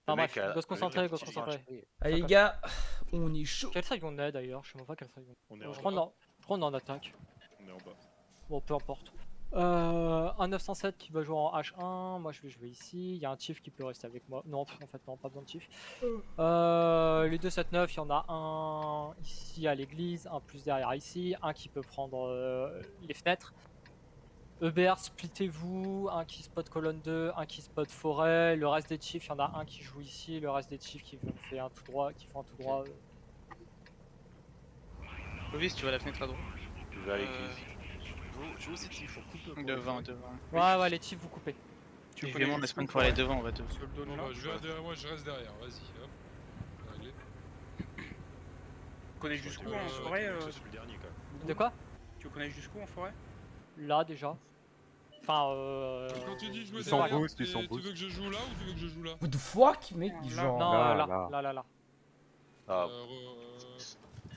Enfin bref, go se concentrer, go se concentrer. Allez les gars, on est chaud. Quelle side on est d'ailleurs? Je sais même pas quelle side On est on est. en Je crois qu'on est en attaque. On est en bas. Bon, peu importe. Un 907 qui va jouer en H1, moi je vais jouer ici. Il y a un chief qui peut rester avec moi. Non, en fait, non, pas besoin de chief. Les 279, il y en a un ici à l'église, un plus derrière ici, un qui peut prendre les fenêtres. EBR, splittez-vous, un qui spot colonne 2, un qui spot forêt. Le reste des chiefs, il y en a un qui joue ici, le reste des chiefs qui fait un tout droit, qui font un tout droit. Clovis, tu vois la fenêtre à droite? Je vais à l'église. Je vous aussi, il faut couper. Devant. Ouais, les chiefs, vous coupez. Tu fais mon espagne pour aller devant, on va devant. Sur le dos de là. Je vais derrière moi, je reste derrière, vas-y, hop. Réglé. Tu connais jusqu'où en forêt C'est le dernier quand même. De quoi? Tu connais jusqu'où en forêt? Là déjà. Enfin, Quand tu dis jouer Ils sont derrière, boost, ils sont tu veux que je joue là ou tu veux que je joue là? What the fuck, mec, Là. genre. non, là. là. Ah,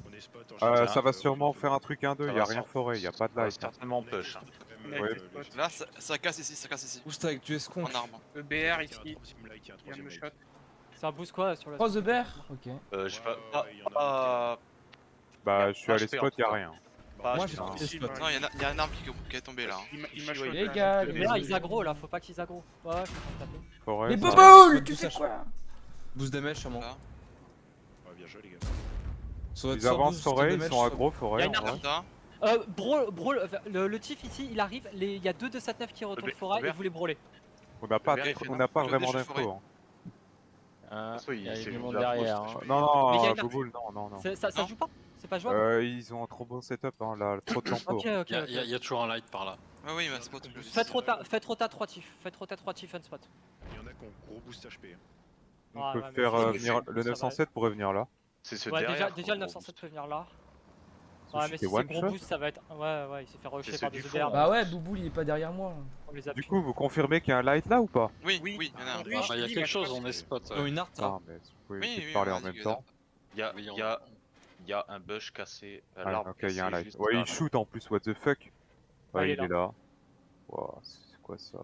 On est spot en général, général. ça va sûrement faire un truc 1-2, ça y a va rien sans- forêt, y a pas de ça va light. certainement push. hein. Ouais. Là, ça casse ici, ça casse ici. Boost avec du esconc. En arme. EBR ici, Il y a un il y a un troisième me light. shot. C'est un boost quoi sur la. Oh, The Bear. Ok. Je sais pas. Il y en a Bah, je suis allé HP, spot, y a en tout rien. Pas Moi, HP, j'ai non. des spots. Non, il y a un arme qui est tombé là. hein. Il m'a shot. Les gars, Mais là, ils aggro là, faut pas qu'ils aggro. Ouais, je suis en train de taper. Forêt, les ça- boboules, tu fais quoi? Boost damage sur mon. Là. Ouais, bien joué les gars. Sur votre Ils avancent boost forêt, ils damage sont sur- aggro Y a forêt. une en vrai. Marta. Brawl, le chief ici, il arrive, il y a deux 279 qui retournent forêt et vous les brawlez. On n'a pas, Le vert, il fait on n'a pas Je vraiment déchire d'infos. hein. Il y a du du monde monde derrière, derrière. hein. Non, Mais y a non, une Boboul, non. Ça Non. joue pas? C'est pas jouable? Ils ont un trop bon setup, hein, là, trop de tempo. Ok. Il y a toujours un light par là. Ouais, oui, il m'a spot plus. Faites rota 3 chiefs, un spot. Il y en a qui ont gros boost HP. On Ah, peut ouais, mais faire c'est- venir le ça va. 907 pourrait venir là. C'est ce Ouais, derrière. déjà le gros 907 boost. peut venir là. Sushi, Ouais, mais t'es si c'est one gros shot. boost, ça va être. Ouais, il s'est fait rusher C'est par ceux des du EBR. fond, Bah ouais, Bouboule, il est pas derrière moi. On les Du appuie. coup, vous confirmez qu'il y a un light là ou pas? Oui, il y en a un. Oui, Ah, je bah, il y a dis, quelque moi, chose, je on pense est spot. Ils ont une art là. Ah, mais vous pouvez Oui, essayer de oui, parler en vas-y, même go, temps. Il Oui, on- y a un bush cassé. Ah, L'arbre ok, il y a un cassé light. juste Ouais, là. il shoot en plus, what the fuck. Ouais, Ouais, il est il est là. Wow, c'est quoi ça?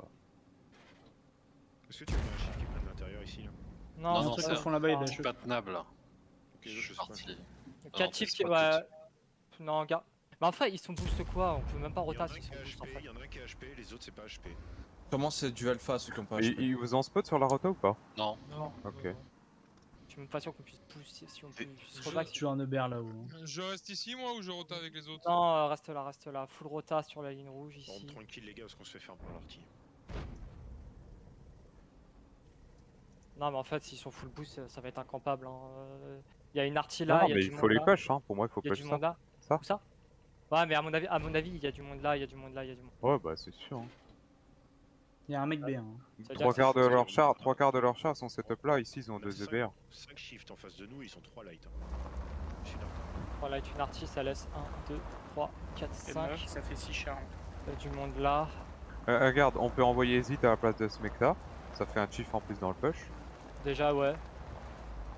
Est-ce que tu as un chiffre qui prenne l'intérieur ici là? Non, non, ce c'est truc un- au fond là-bas, il est. Je suis pas tenable là. Ok, Je je suis sais pas. parti. 4 chiefs qui. spot Ouais. Non, gars. Mais enfin, ils sont boost quoi? On peut même pas Il y en a rota un s'ils qui sont est boost en HP, fait. il y en a un qui est HP, les autres c'est pas HP. Comment c'est du alpha ceux qui ont pas Mais HP? ils vous en spot sur la rota ou pas? Non. Non. Ok. Je suis même pas sûr qu'on puisse pousser si on peut se Je- reback. suis un EBR là-haut. Je reste ici moi ou je rota avec les autres? Non, reste là. Full rota sur la ligne rouge Bon, ici. tranquille les gars, parce qu'on se fait faire par l'artille. Non, mais en fait, s'ils sont full boost, ça va être incampable. Il y a une artie là, Non, il y a mais du il monde faut les là. push, hein. Pour moi, il faut Il y a push du ça. monde là. Ça Où ça? Ouais, mais à mon avis, il y a du monde là, il y a du monde là. Ouais, bah c'est sûr. hein. Il y a un mec B. Hein. Ça veut dire Trois que quarts c'est- de leur char, trois quarts de leur char sont setup là. Ici, ils ont deux EBR. 5 shifts en face de nous, ils sont 3 light. Je suis d'accord. Voilà, avec une artie, ça laisse 1, 2, 3, 4, Et 5. 9, ça fait 6 chars. Il y a du monde là. Regarde, on peut envoyer Zit à la place de ce mec là. Ça fait un chief en plus dans le push. Déjà, ouais.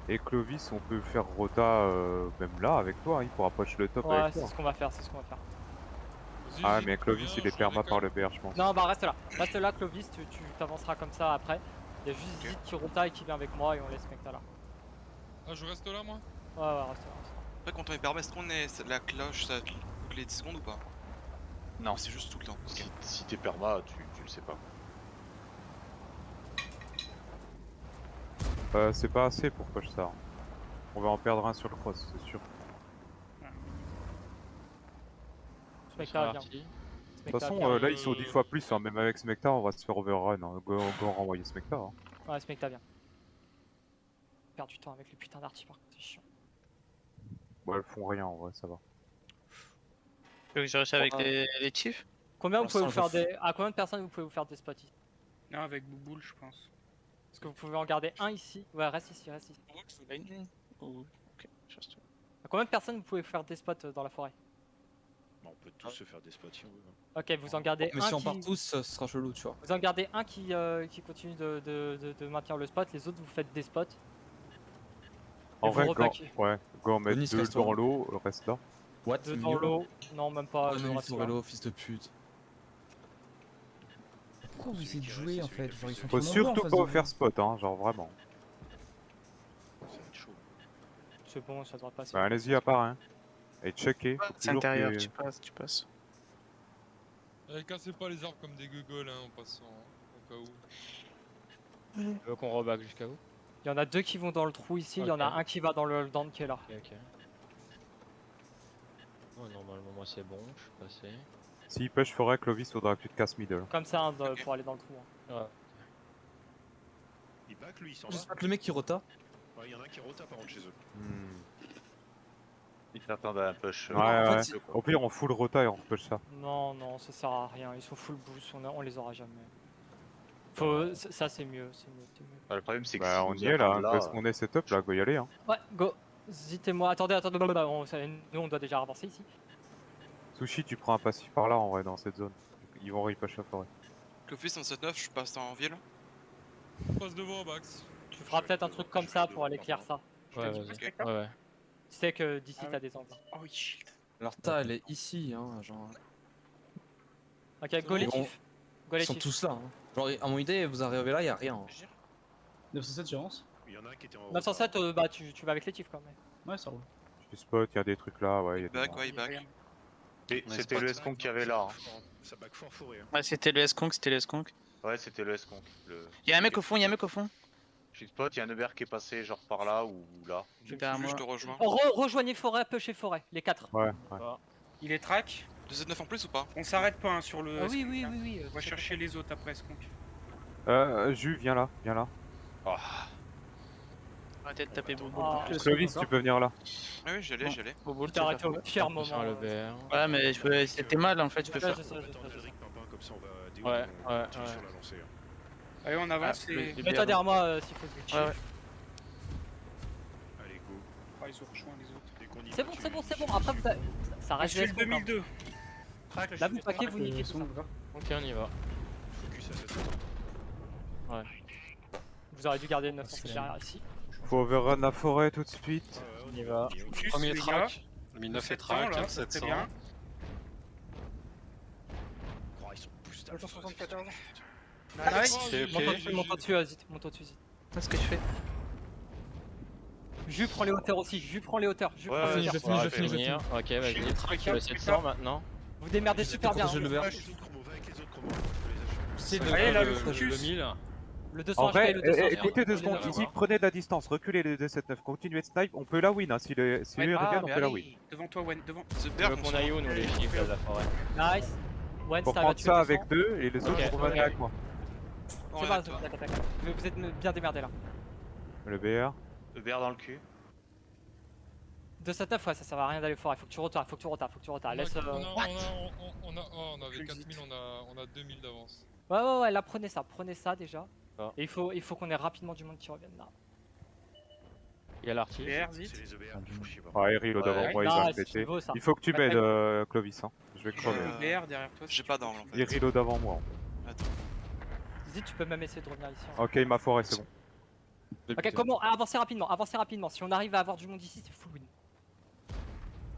Et Clovis, on peut faire rota même là avec toi. Il pourra push le top Ouais, avec c'est toi. ce qu'on va faire. Vas-y, Ah, Zip, mais Clovis, reviens, il est je perma reviens par quand le BR, je pense. Non, bah reste là, Clovis, tu t'avanceras comme ça après. Il y a juste Zid qui rota et qui vient avec moi et on laisse ce mec là. Ah, je reste là moi? Ouais, reste là. Après, quand on est permestre, on est la cloche, ça toutes les 10 secondes ou pas? Non. C'est juste tout le temps. Ok. Si t'es perma, tu le sais pas. C'est pas assez pour push ça. On va en perdre un sur le cross, c'est sûr. Ce mec là vient. De toute façon, là ils sont 10 fois plus, hein. Même avec ce mec là, on va se faire overrun. Hein. Go renvoyer ce mec là. Hein. Ouais, ce mec là vient. On perd du temps avec les putains d'arty par contre, c'est chiant. Bon, elles font rien en vrai, ça va. Tu veux que je reste avec les chiefs? Combien vous Pour pouvez vous l'instant, faire des. À combien de personnes vous pouvez vous faire des spots ici? Non, avec Bouboule, je pense. Parce que vous pouvez en garder un ici. Ouais, reste ici. Ok, je reste. À combien de personnes vous pouvez faire des spots dans la forêt? Bon, on peut tous se faire des spots si on veut. Hein. Ok, vous en gardez Mais un si on qui... part tous, ce sera chelou, tu vois. Vous en gardez un qui continue de maintenir le spot, les autres vous faites des spots. En vous vrai, repackez. go en mettre Denis, 2 casse-toi. dans l'eau, le reste là. What? Deux dans l'eau, non même pas. Oh, le non, reste sur là. l'eau, fils de pute. Pourquoi vous essayez de jouer en fait? Genre, ils sont Faut trop nombreux en surtout face pas de vous faire vous. spot, hein, genre vraiment. c'est bon, ça devrait passer. Bah, allez-y à part, hein. Et checker. faut C'est toujours intérieur, que- tu passes, tu passes. Cassez pas les arbres comme des gueules en passant, hein, au cas où. Tu veux qu'on reback jusqu'à où? Il y en a 2 qui vont dans le trou ici, il y en a Ok. un qui va dans le down qui est là. Ok. Ouais, normalement, moi c'est bon, je suis passé. S'il push forêt, Clovis, faudra que tu te casses middle. Comme ça, hein, Ok. pour aller dans le trou. hein. Ouais. Il back lui, il s'en va. J'espère que le mec qui rota. Ouais, il y en a un qui rota par contre chez eux. Ils s'attendent à un push. Ouais, ouais. fait, Au pire, on full rota et on push ça. Non, non, ça sert à rien, ils sont full boost, on les aura jamais. Faut... Ça c'est mieux, c'est mieux, c'est mieux. Bah, le problème, c'est que Bah, si on vous y est là, attendent parce qu'on est setup là, go y aller. Hein. Ouais, go. Zit et moi, attendez, nous on doit déjà avancer ici. Sushi, tu prends un passif par là en vrai dans cette zone. Ils vont repush la forêt. Clofis 179, je passe en ville. On passe devant, Bax. Tu feras peut-être un truc comme ça pour aller clear ça. Ouais, t'ai dit vas-y. pas, Ouais, ouais. Tu sais que d'ici Ah ouais. t'as des angles. Oh, il shield. Alors ta, elle est ici, hein, genre. Ok, go les bon. chiefs. Go les Ils sont chiefs. tous là. Hein. Genre, à mon idée, vous arrivez là, y a rien. Hein. 907, j'avance. Il y en a un qui était en. 907, bah tu vas avec les chiefs quand même. Ouais, ça roule. Tu spot, il y a des trucs là, ouais. Y a des... Back, ouais, il back. Et Ouais, c'était le S-Conk qu'il y avait là. hein. Ça back fort forêt. Hein. Ouais, c'était le S-Conk, c'était le S-Conk. Ouais, c'était le S-Conk. Le... Y'a un mec au fond, y'a un mec au fond. Je spot, il y a un Eber qui est passé genre par là ou là. Derrière moi. Je te rejoins. Rejoignez forêt, pushez forêt, les 4. Ouais, ouais. Il est track. 2Z9 en plus ou pas? On s'arrête pas hein, sur le. Ah oui, Skunk, oui, hein. oui, oui. On va chercher les autres après Skunk. Jus, viens là, viens là. Arrêtez de taper Bobo. Ah, Clovis, tu peux venir là. Ah oui, j'y allais, j'y allais. Bobo, t'as arrêté au pire moment. Sur le BR. Ouais, mais c'était mal en fait, tu peux Ouais, faire. je sais, On va je attendre sais, je sais. Eric Pimpin, comme ça on va Ouais, on ouais, tire ouais. sur la lancée. hein. Allez, on avance. Ah, et... les Mets-toi derrière moi s'il faut. Ouais, ouais. Allez, go. Ah, ils ont rejoint les autres. Dès qu'on y C'est va, bon, tu- c'est bon, c'est tu- bon. Après, tu- ça Ah, reste je suis les le 2002. Là, vous paquez, vous niquez tout ça. Ok, on y va. Focus à cette Vous aurez dû garder le 907 derrière ici. Faut overrun la forêt tout de suite. Ouais, On y va. Focus, Premier les track. gars. 1009 et 700, track, là, ça serait 700. bien. Oh, ils sont boostés. 274. Ah, Nice. j'ai- Monte au-dessus, Zit, monte au-dessus, Zit. C'est ce que je fais. Jus prend les hauteurs aussi, Jus prend les hauteurs. Jus Ouais, prend les ouais, hauteurs. On va je finis. finir. Ok, vas-y. Track, Le hein, 700 maintenant. Vous démerdez super bien. protéger le hein. verre. Les autres chromos, va avec les autres chromos. Faut les achever. C'est Allez, là, le Le focus. 2000. Le 200 En vrai, HP, le 200 HP. écoutez 2 Allez, secondes, là, ici, voilà. prenez de la distance, reculez les 279, continuez de snipe, on peut la win, hein. Si lui Ouais, reviennent, Ah, on mais peut la allez. win. Devant toi, Wen. Devant. The Tu Bear, veux qu'on aille où, nous, les chiffres de la forêt? Nice. Wen, Faut ça va prendre tuer ça 200. avec 2 et les autres Ok, vont revenir ok. avec moi. On C'est est pas, avec toi. t'inquiète. Vous êtes bien démerdés là. Le BR. Eber dans le cul. 279, ouais, ça sert à rien d'aller fort. Faut que tu retardes, faut que tu retardes. Laisse. On Ouais, avait Plus 4000, on a 2000 d'avance. ouais, là, prenez ça déjà. Ah. Et il faut qu'on ait rapidement du monde qui revienne là. Il y a l'artiste. BR, C'est Zit. les EBR, faut chier pas. Ouais, Eric, devant Ouais. moi, ils ont Nice, pété. beau, ça. Il faut que tu Ouais, m'aides, ouais. Clovis, hein. Je vais crever. BR derrière toi. J'ai pas d'angle en fait. Il reload avant moi. Attends. Zit, tu peux même essayer de revenir ici. hein. Ok, ma forêt, c'est bon. Ok, comment avancez rapidement. Si on arrive à avoir du monde ici, c'est full win.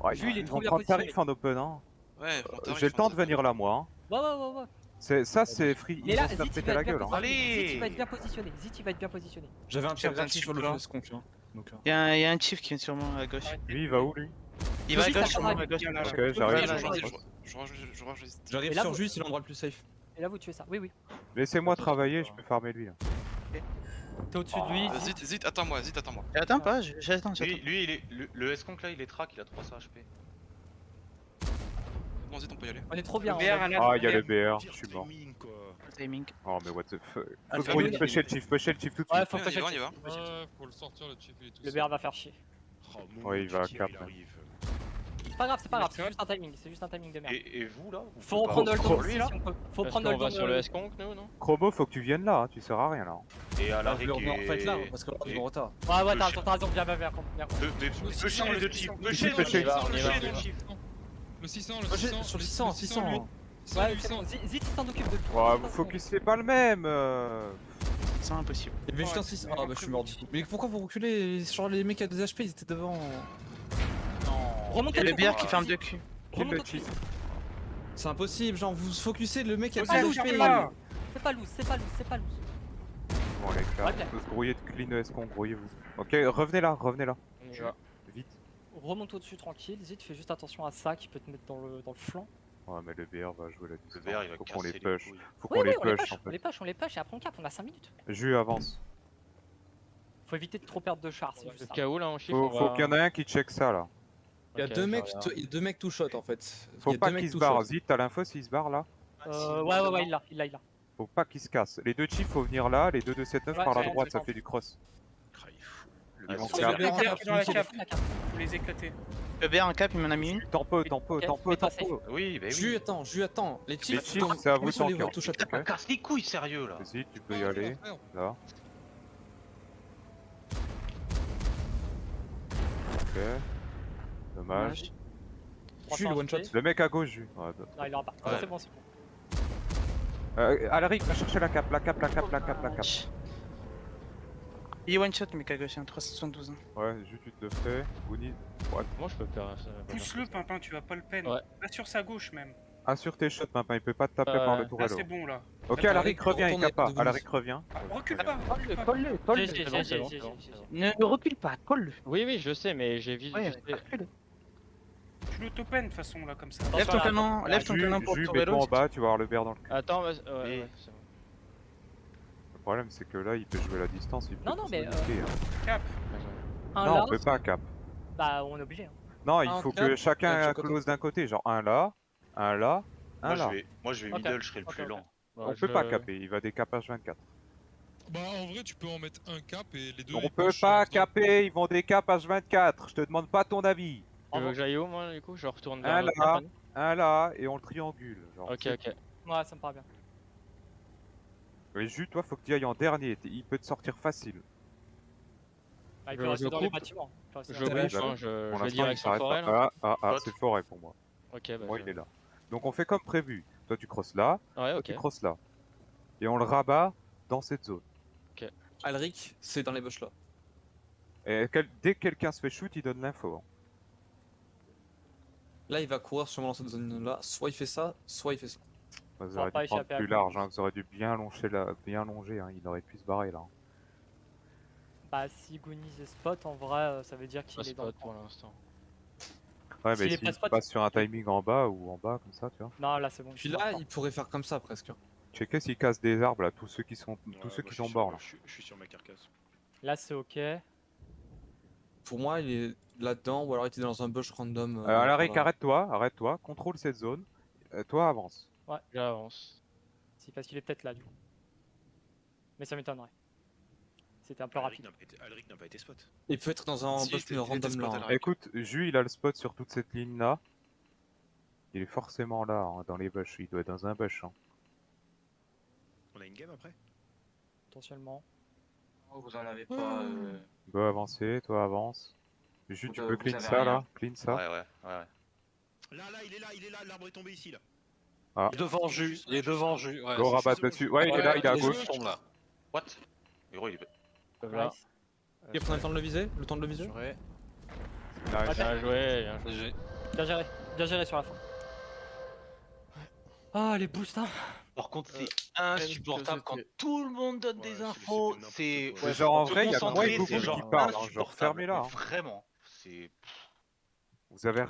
Ouais, Jules, il est ils trop vont bien prendre positionné. tarif en open, hein. Ouais, J'ai le temps de venir là, moi. Hein. Ouais. Ça, c'est free. Mais Ils là, vont se faire Zit, il péter va la être bien gueule. Hein. positionné. Allez. Zit, il va être bien positionné. J'avais un tir J'ai gratuit un sur le là. jeu Skunk. Hein. Donc, Y'a un chief qui est sûrement à gauche. Lui, il va où, lui? Il va à Clovis, gauche, ça sûrement va, à gauche. Là, là. Ok, Ouais, j'arrive. je Ouais, rejoins. J'arrive Et là, sur vous- Jus, c'est l'endroit le plus safe. Et là, vous tuez ça. Oui. Laissez-moi travailler, je peux farmer lui. Là. T'es au-dessus de lui. Zit. Zit, attends-moi. J'attends pas, j'attends. Lui, il est. Le S-Conk là, il est track, il a 300 HP. Bon, Zit, on peut y aller. On est trop bien. Le BR à la. Ah, il y a le BR, Dire je suis mort. timing, quoi. Timing. Oh, mais what the fuck. Ah, Faut c'est qu'on bon. y pusher le chief tout de Ouais, suite. faut On que y va, on y va. Ouais, faut le sortir, le chief, il est tout Le seul. BR va faire chier. Oh, mon Ouais, il va Dieu, cap, il ouais. arrive. C'est pas grave, c'est juste un timing de merde. Et vous là vous Faut pouvez pas- reprendre le Pour don lui si là on peut. Faut Est-ce prendre qu'on le va don. sur le S-Conk, nous, non? Chromo, faut que tu viennes là, hein, tu sers à rien là. Et à la Je le remets en règle. fight là, parce que là, ils vont en retard. Ouais, t'as raison, bien. Pusher les deux chiefs. Pusher, Pusher pusher. les deux chiefs. Le 600, Sur le 600, 600. Ouais, c'est bon. Zit, il s'en occupe de lui. Ouais, vous focussez pas le même. C'est impossible. Il y avait juste un 600. Ah bah je suis mort du coup. Mais pourquoi vous reculez? Genre les mecs à 2 HP, ils étaient devant. Remonte Et le au-dessus. BR qui ferme de cul. Kill Remonte le au-dessus. chief. C'est impossible, genre vous focussez le mec à 2 pas lourd, HP. là. C'est pas loose. Bon, les gars, Ouais. faut se grouiller de clean S qu'on grouillez-vous. Ok, revenez là. On y va. remonte au-dessus tranquille. Zid, fais juste attention à ça qui peut te mettre dans le flanc. Ouais, mais le BR va jouer la distance. Le BR il va Faut qu'on casser les les push. couilles. Faut Oui, qu'on oui, les on les push push, en on les fait. push, on les push et après on cap, on a 5 minutes. Jus avance. Faut éviter de trop perdre de chars, c'est Le juste ça. KO là en chiffre. Faut qu'il y en ait un qui check ça là. Il y a Ok, deux je mecs, regarde. il y a deux mecs tout shot en fait. Faut Il y a pas deux mecs qu'il se tout barre. shot. Zid, t'as l'info s'il se barre là? Ouais, il l'a, il l'a. Faut pas qu'il se casse. Les deux chiefs faut venir là, les deux 279 Ouais, par la c'est droite, bon, ça c'est fait du cross. Ah, il est fou. Ils vont C'est se le faire. BR en BR cap, qui est dans la lui, cap. La carte. Faut les éclater. Le BR un cap, il m'en a mis une. Tempo. Ok, mets-toi safe. Oui, bah Jus oui. attends, Jus attends. Les Les chiefs, chiefs, c'est à vous de sur les tanker. votes tout shot. Putain, ça casse les couilles, sérieux là. Zid, tu peux y aller. Là. Ok. Dommage. Jus le one shot. Le mec à gauche, Jus. Ouais, Non, il aura pas. Ouais. C'est bon, c'est bon. Alaric, va chercher la cap. Il est one shot, mais qu'à gauche, hein, 372. Ouais, Jus, tu te le fais. Gouni, Comment je peux faire ça? Pousse-le, Pimpin, tu vas pas le peine. Ouais. Va sur sa gauche même. assure tes shots, Pimpin, il peut pas te taper par le Là, tourelle. c'est bon là. Ok, Attends, Alaric revient, il retourne cap pas. avec Alaric revient. Ah, recule pas. recule pas. Colle-le, J'ai, c'est bon, c'est bon, c'est bon. Ne recule pas, colle-le. Oui, je sais, mais j'ai vu. Ouais, juste- recule. Tu l'autopen de toute façon là comme ça. Attention Lève ton à la- canon, lève ton Jus, canon pour le mets-toi tourello. en bas, tu vas avoir le BR dans le cul. Attends, ouais, Et- ouais, c'est bon. Le problème, c'est que là, il peut jouer la distance. Il peut Non, non, tous mais, nous niquer, hein. Cap. Un Non, là, on peut pas cap. bah on est obligé. Hein. Non, il Un faut cap, que chacun de chaque côté. close d'un côté. Genre un là, un là, un là. Moi je vais Ok. middle, je serai le Ok, plus ok. lent. On peut pas caper, il va des capages 24. Bah en vrai tu peux en mettre un cap et les deux. On ils peut pushent pas ensemble. caper, ils vont des capages 24. Je te demande pas ton avis. Tu veux que j'aille où, moi, du coup? Je retourne Un vers notre là, campagne. un là, et on le triangule. Genre, Ok, ok. Ouais, ça me paraît bien. Mais Jus, toi, faut que tu ailles en dernier. Il peut te sortir facile. Ah, il Je- peut rester je dans les coupe. bâtiments. Il peut rester Je dans les Ouais, bouge, bah, hein, je Pour vais l'instant, il direction s'arrête forêt, pas. là. Pote. C'est forêt pour moi. Ok, bah. Moi, je- il est là. Donc on fait comme prévu. Toi, tu crosses là, Ouais, toi, ok. tu crosses là. Et on le rabat dans cette zone. Alric, c'est dans les bush là. Et dès que quelqu'un se fait shoot, il donne l'info. Hein. Là, il va courir sûrement dans cette zone là. Soit il fait ça, soit il fait ça. Vous va aurez pas dû prendre échapper à plus coup. large, hein. Vous aurez dû bien longer. Hein. Il aurait pu se barrer là. Bah, si Goonies est spot, en vrai, ça veut dire qu'il Pas est dans le spot pour l'instant. Ouais, S'il mais est s'il pas spot, passe sur un timing en bas ou en bas, comme ça, tu vois. Non, là c'est bon. Puis là, il pourrait faire comme ça presque. Checker s'il casse des arbres là, tous ceux qui sont, Ouais, tous ceux moi, qui je sont suis morts là. sur- Je suis sur ma carcasse. Là c'est ok. Pour moi, il est là-dedans ou alors il était dans un bush random. Alaric, voilà. arrête-toi, contrôle cette zone. Toi, avance. J'avance. Si, parce qu'il est peut-être là du coup. Mais ça m'étonnerait. C'était un peu Alric rapide. n'a pas été spot. Il peut être dans un Si, bush il était random spot, là. hein. Alaric. Écoute, Jus, il a le spot sur toute cette ligne là. Il est forcément là, hein, dans les bush. Il doit être dans un bush. Hein. On a une game après? Potentiellement. Vous en avez pas. Go avancer, toi avance. Jus, tu Vous peux avez clean rien. ça là. Clean ça. Ouais. Là, il est là, l'arbre est tombé ici là. Ah. Devant Jus, il est devant Jus. Ouais, Go c'est- rabattre dessus. Ouais, il est là, il est à les gauche. je tombe là. What? Gros, il est. Là. Nice. Il prend le temps de le viser. Le temps de le viser. Assuré. Nice. Ouais, Bien joué, bien joué. GG. Bien géré sur la fin. Ah, les boosts, hein. Par contre, c'est insupportable quand tout le monde donne Ouais, des c'est infos. n'importe C'est. quoi. Mais genre en se vrai, il y a que moi et concentrer, Goku c'est qui genre parlent. Hein, genre insupportable. fermez-la. Mais Hein. Vraiment, c'est. Vous avez